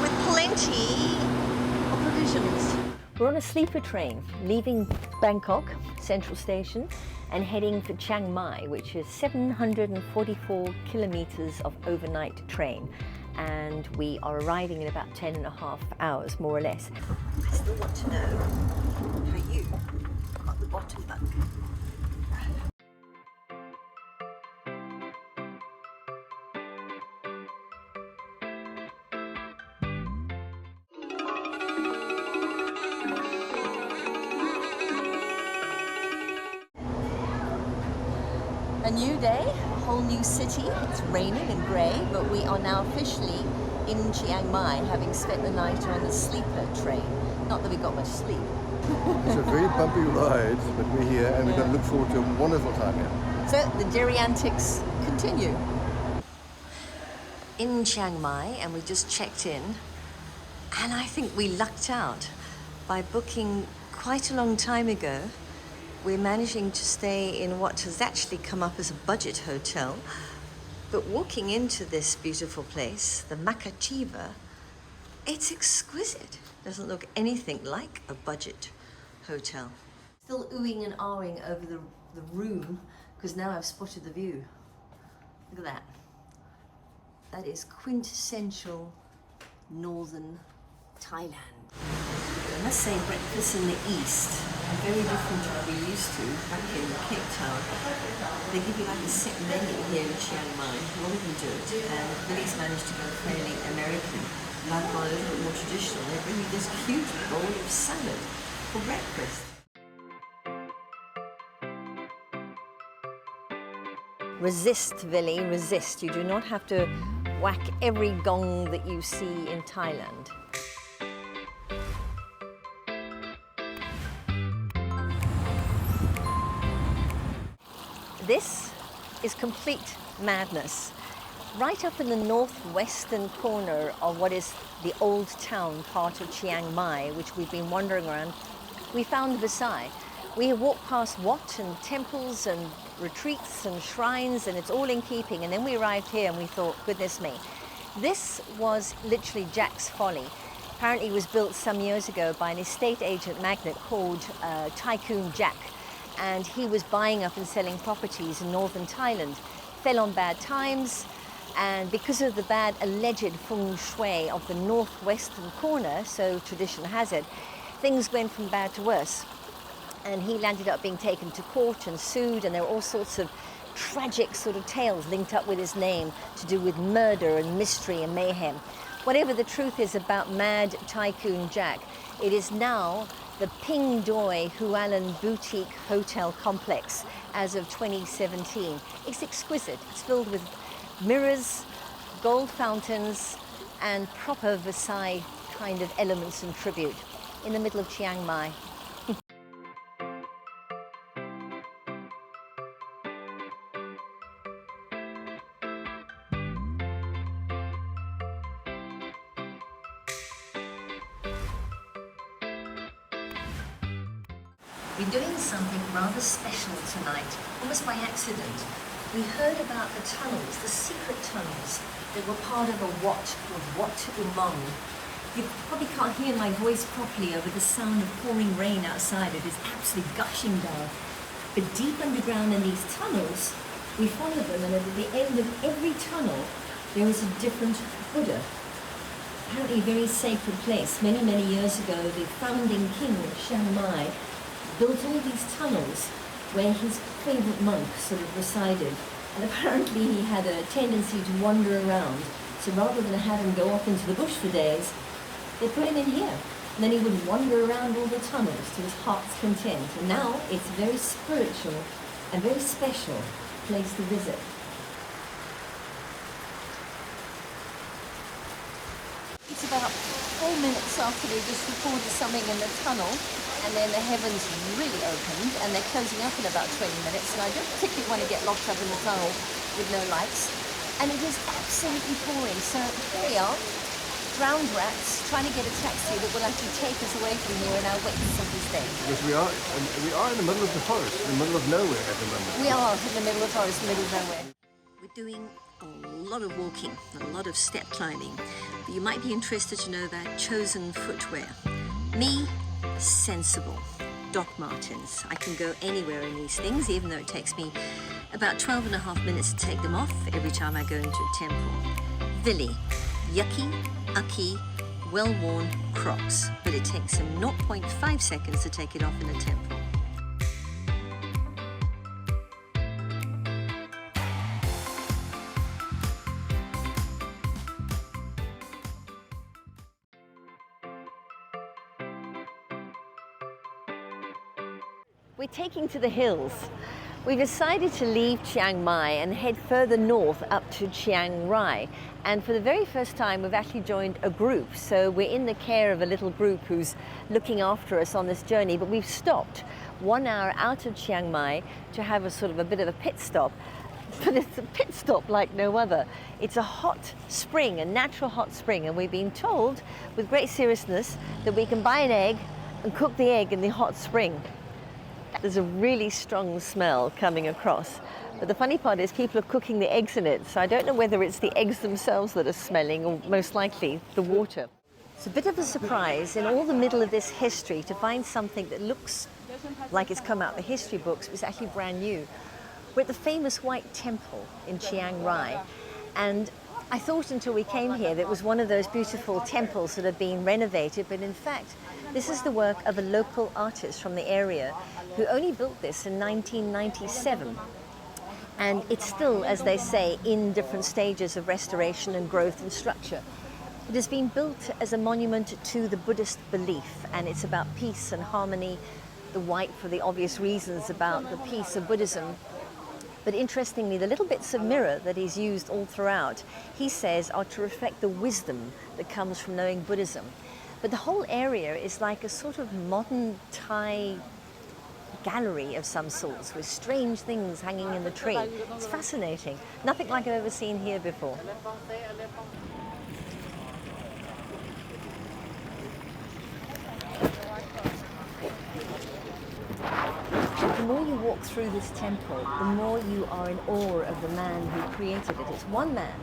with plenty of provisions. We're on a sleeper train leaving Bangkok Central Station and heading for Chiang Mai, which is 744 kilometers of overnight train. And we are arriving in about 10.5 hours, more or less. I still want to know how you got the bottom bunk. A new day, a whole new city. It's raining and grey, but we are now officially in Chiang Mai, having spent the night on the sleeper train. Not that we got much sleep. It's a very bumpy ride, but we're here and we're going to look forward to a wonderful time here. So the Geri-Antics continue. In Chiang Mai, and we just checked in, and I think we lucked out by booking quite a long time ago. We're managing to stay in what has actually come up as a budget hotel. But walking into this beautiful place, the Makachiva, it's exquisite. Doesn't look anything like a budget hotel. Still oohing and ahhing over the room, because now I've spotted the view. Look at that. That is quintessential northern Thailand. I must say, breakfast in the East are very different to what we used to back in Cape Town. They give you like a set menu here in Chiang Mai. A lot of them do it, and Billy's managed to go fairly American. Like a little bit more traditional. They bring you this huge bowl of salad for breakfast. Resist, Vili, resist. You do not have to whack every gong that you see in Thailand. This is complete madness. Right up in the northwestern corner of what is the old town part of Chiang Mai, which we've been wandering around, we found Versailles. We have walked past Wat and temples and retreats and shrines, and it's all in keeping. And then we arrived here and we thought, goodness me, this was literally Jack's Folly. Apparently it was built some years ago by an estate agent magnate called Tycoon Jack. And he was buying up and selling properties in northern Thailand, fell on bad times, and because of the bad alleged feng shui of the northwestern corner, so tradition has it, things went from bad to worse. And he landed up being taken to court and sued, and there were all sorts of tragic sort of tales linked up with his name to do with murder and mystery and mayhem. Whatever the truth is about mad Tycoon Jack, it is now the Ping Doi Hualan Boutique Hotel Complex as of 2017. It's exquisite. It's filled with mirrors, gold fountains, and proper Versailles kind of elements and tribute in the middle of Chiang Mai. We're doing something rather special tonight, almost by accident. We heard about the tunnels, the secret tunnels that were part of a Wat called Wat Umang. You probably can't hear my voice properly over the sound of pouring rain outside. It is absolutely gushing down. But deep underground in these tunnels, we followed them, and at the end of every tunnel, there was a different Buddha. Apparently a very sacred place. Many, many years ago, the founding king of Chiang Mai built all these tunnels where his favorite monk sort of resided. And apparently he had a tendency to wander around. So rather than have him go off into the bush for days, they put him in here. And then he would wander around all the tunnels to his heart's content. And now it's a very spiritual and very special place to visit. It's about 4 minutes after we just recorded something in the tunnel, and then the heavens really opened, and they're closing up in about 20 minutes, and I don't particularly want to get locked up in the tunnel with no lights. And it is absolutely pouring, so here we are, drowned rats, trying to get a taxi that will actually take us away from here in our waits of this day. Because we are in the middle of the forest, in the middle of nowhere at the moment. We are in the middle of the forest, middle of nowhere. We're doing a lot of walking, a lot of step climbing. But you might be interested to know about chosen footwear. Me, sensible. Doc Martens. I can go anywhere in these things, even though it takes me about 12.5 minutes to take them off every time I go into a temple. Villi, yucky, ucky, well-worn Crocs, but it takes them 0.5 seconds to take it off in a temple. We're taking to the hills. We decided to leave Chiang Mai and head further north up to Chiang Rai. And for the very first time, we've actually joined a group. So we're in the care of a little group who's looking after us on this journey. But we've stopped 1 hour out of Chiang Mai to have a sort of a bit of a pit stop. But it's a pit stop like no other. It's a hot spring, a natural hot spring. And we've been told with great seriousness that we can buy an egg and cook the egg in the hot spring. There's a really strong smell coming across. But the funny part is people are cooking the eggs in it. So I don't know whether it's the eggs themselves that are smelling or most likely the water. It's a bit of a surprise in all the middle of this history to find something that looks like it's come out of the history books, but it's actually brand new. We're at the famous White Temple in Chiang Rai. And I thought until we came here that it was one of those beautiful temples that have been renovated, but in fact, this is the work of a local artist from the area who only built this in 1997. And it's still, as they say, in different stages of restoration and growth and structure. It has been built as a monument to the Buddhist belief, and it's about peace and harmony, the white for the obvious reasons about the peace of Buddhism. But interestingly, the little bits of mirror that he's used all throughout, he says, are to reflect the wisdom that comes from knowing Buddhism. But the whole area is like a sort of modern Thai gallery of some sorts with strange things hanging in the tree. It's fascinating. Nothing like I've ever seen here before. The more you walk through this temple, the more you are in awe of the man who created it. It's one man,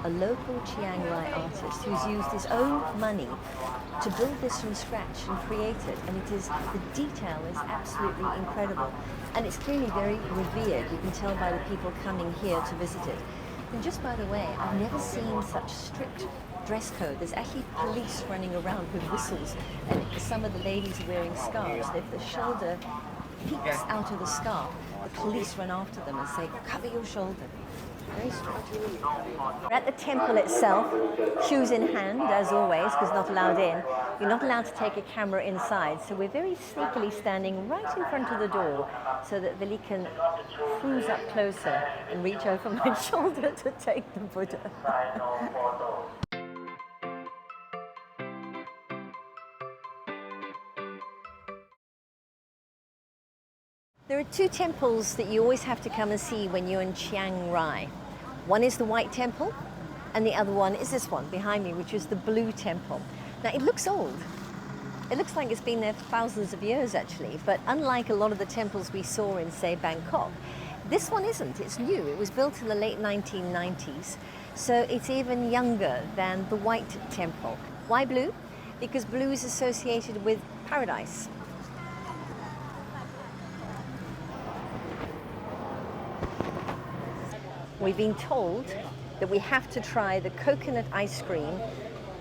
a local Chiang Rai artist who's used his own money to build this from scratch and create it. And it is, the detail is absolutely incredible. And it's clearly very revered. You can tell by the people coming here to visit it. And just by the way, I've never seen such strict dress code. There's actually police running around with whistles, and some of the ladies are wearing scarves. And if the shoulder peeks out of the scarf, the police run after them and say, cover your shoulder. Very strict. We're at the temple itself, shoes in hand, as always, because not allowed in. You're not allowed to take a camera inside, so we're very sneakily standing right in front of the door so that Villi can cruise up closer and reach over my shoulder to take the Buddha. There are two temples that you always have to come and see when you're in Chiang Rai. One is the White Temple, and the other one is this one behind me, which is the Blue Temple. Now, it looks old. It looks like it's been there for thousands of years, actually, but unlike a lot of the temples we saw in, say, Bangkok, this one isn't. It's new. It was built in the late 1990s, so it's even younger than the White Temple. Why blue? Because blue is associated with paradise. We've been told that we have to try the coconut ice cream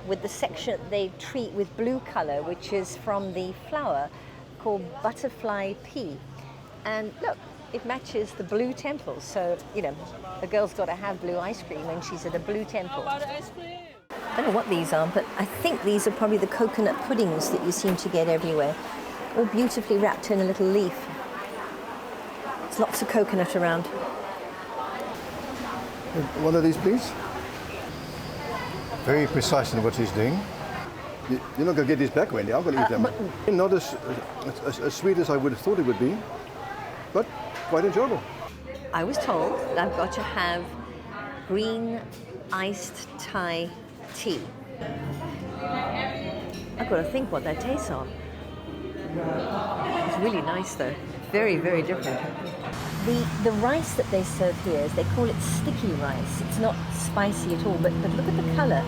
with the section they treat with blue color, which is from the flower called butterfly pea. And look, it matches the Blue Temple. So, you know, a girl's got to have blue ice cream when she's at a blue temple. I don't know what these are, but I think these are probably the coconut puddings that you seem to get everywhere, all beautifully wrapped in a little leaf. There's lots of coconut around. One of these, please. Very precise in what he's doing. You're not going to get these back, Wendy. I'm going to eat them. Not as sweet as I would have thought it would be, but quite enjoyable. I was told that I've got to have green iced Thai tea. I've got to think what that tastes of. It's really nice, though. Very, very different. The rice that they serve here, is they call it sticky rice. It's not spicy at all, but look at the color.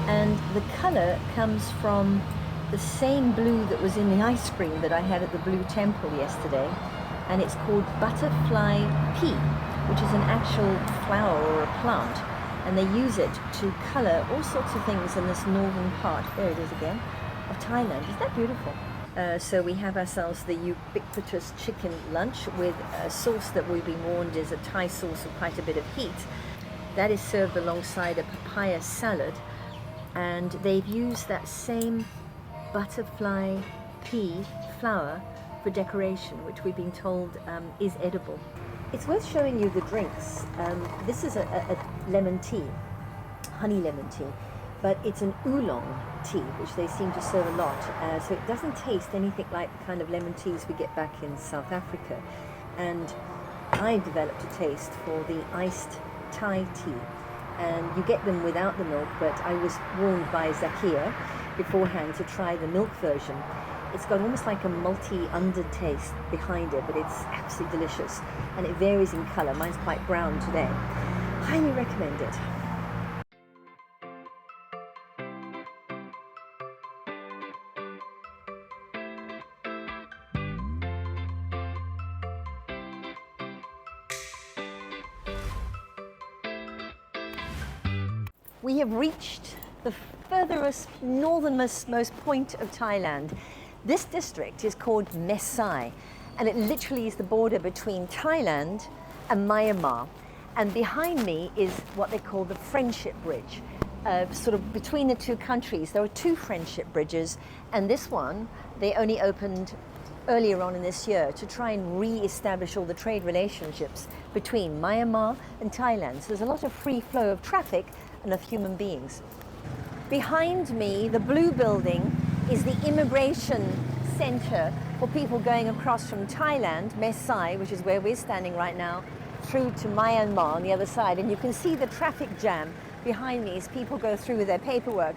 And the color comes from the same blue that was in the ice cream that I had at the Blue Temple yesterday. And it's called butterfly pea, which is an actual flower or a plant. And they use it to color all sorts of things in this northern part, there it is again, of Thailand. Isn't that beautiful? So we have ourselves the ubiquitous chicken lunch with a sauce that we've been warned is a Thai sauce with quite a bit of heat. That is served alongside a papaya salad, and they've used that same butterfly pea flower for decoration, which we've been told is edible. It's worth showing you the drinks. This is a lemon tea, honey lemon tea. But it's an oolong tea, which they seem to serve a lot. So it doesn't taste anything like the kind of lemon teas we get back in South Africa. And I developed a taste for the iced Thai tea. And you get them without the milk, but I was warned by Zakia beforehand to try the milk version. It's got almost like a malty undertaste behind it, but it's absolutely delicious. And it varies in color. Mine's quite brown today. Highly recommend it. We have reached the furthest, northernmost point of Thailand. This district is called Mae Sai, and it literally is the border between Thailand and Myanmar. And behind me is what they call the Friendship Bridge. Sort of between the two countries, there are two friendship bridges, and this one, they only opened earlier on in this year to try and re-establish all the trade relationships between Myanmar and Thailand. So there's a lot of free flow of traffic and of human beings. Behind me, the blue building, is the immigration center for people going across from Thailand, Mae Sai, which is where we're standing right now, through to Myanmar on the other side. And you can see the traffic jam behind me as people go through with their paperwork.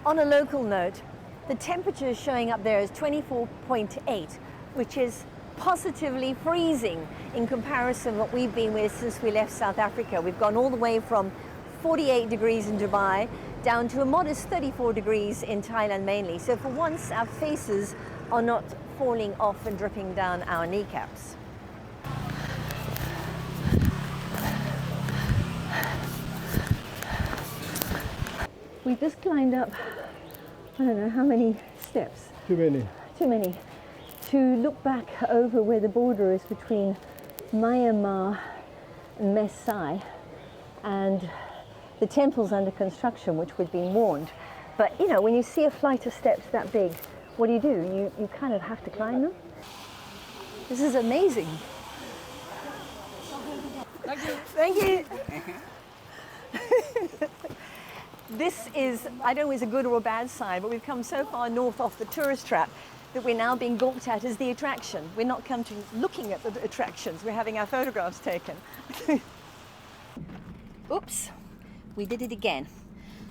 On a local note, the temperature showing up there is 24.8, which is positively freezing in comparison to what we've been with since we left South Africa. We've gone all the way from 48 degrees in Dubai down to a modest 34 degrees in Thailand mainly. So for once, our faces are not falling off and dripping down our kneecaps. We just climbed up, I don't know how many steps. Too many. Too many. To look back over where the border is between Myanmar and Mae Sai, and the temple's under construction, which we'd been warned. But you know, when you see a flight of steps that big, what do? You kind of have to climb them. This is amazing. Thank you. Thank you. This is, I don't know if it's a good or a bad sign, but we've come so far north off the tourist trap that we're now being gawked at as the attraction. We're not come to looking at the attractions, we're having our photographs taken. Oops. We did it again.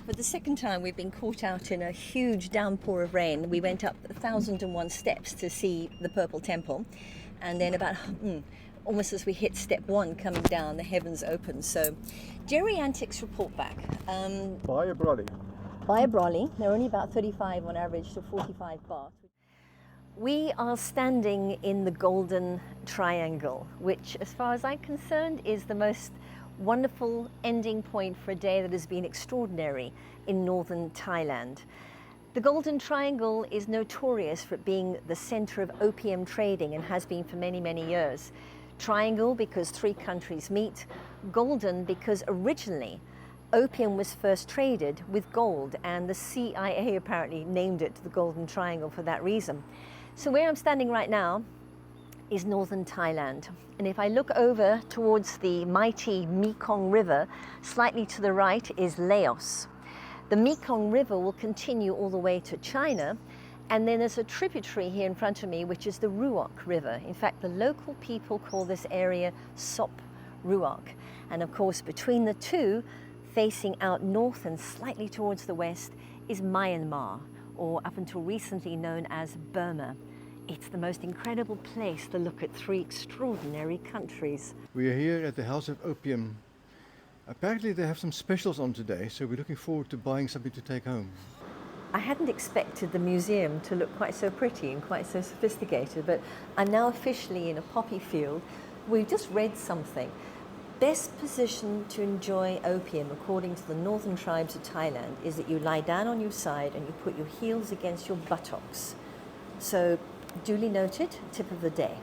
For the second time, we've been caught out in a huge downpour of rain. We went up 1,001 steps to see the Purple Temple, and then about almost as we hit step one coming down, the heavens opened. So, Geri-Antics report back. Buy a brolly. Buy a brolly. They're only about 35 on average to 45 baht. We are standing in the Golden Triangle, which, as far as I'm concerned, is the most wonderful ending point for a day that has been extraordinary in northern Thailand. The Golden Triangle is notorious for being the center of opium trading and has been for many, many years. Triangle because three countries meet, golden because originally opium was first traded with gold, and the CIA apparently named it the Golden Triangle for that reason. So where I'm standing right now is northern Thailand. And if I look over towards the mighty Mekong River, slightly to the right is Laos. The Mekong River will continue all the way to China, and then there's a tributary here in front of me, which is the Ruok River. In fact, the local people call this area Sop Ruok. And of course, between the two, facing out north and slightly towards the west, is Myanmar, or up until recently known as Burma. It's the most incredible place to look at three extraordinary countries. We are here at the House of Opium. Apparently they have some specials on today, so we're looking forward to buying something to take home. I hadn't expected the museum to look quite so pretty and quite so sophisticated, but I'm now officially in a poppy field. We've just read something. Best position to enjoy opium, according to the northern tribes of Thailand, is that you lie down on your side and you put your heels against your buttocks. So, duly noted, tip of the day.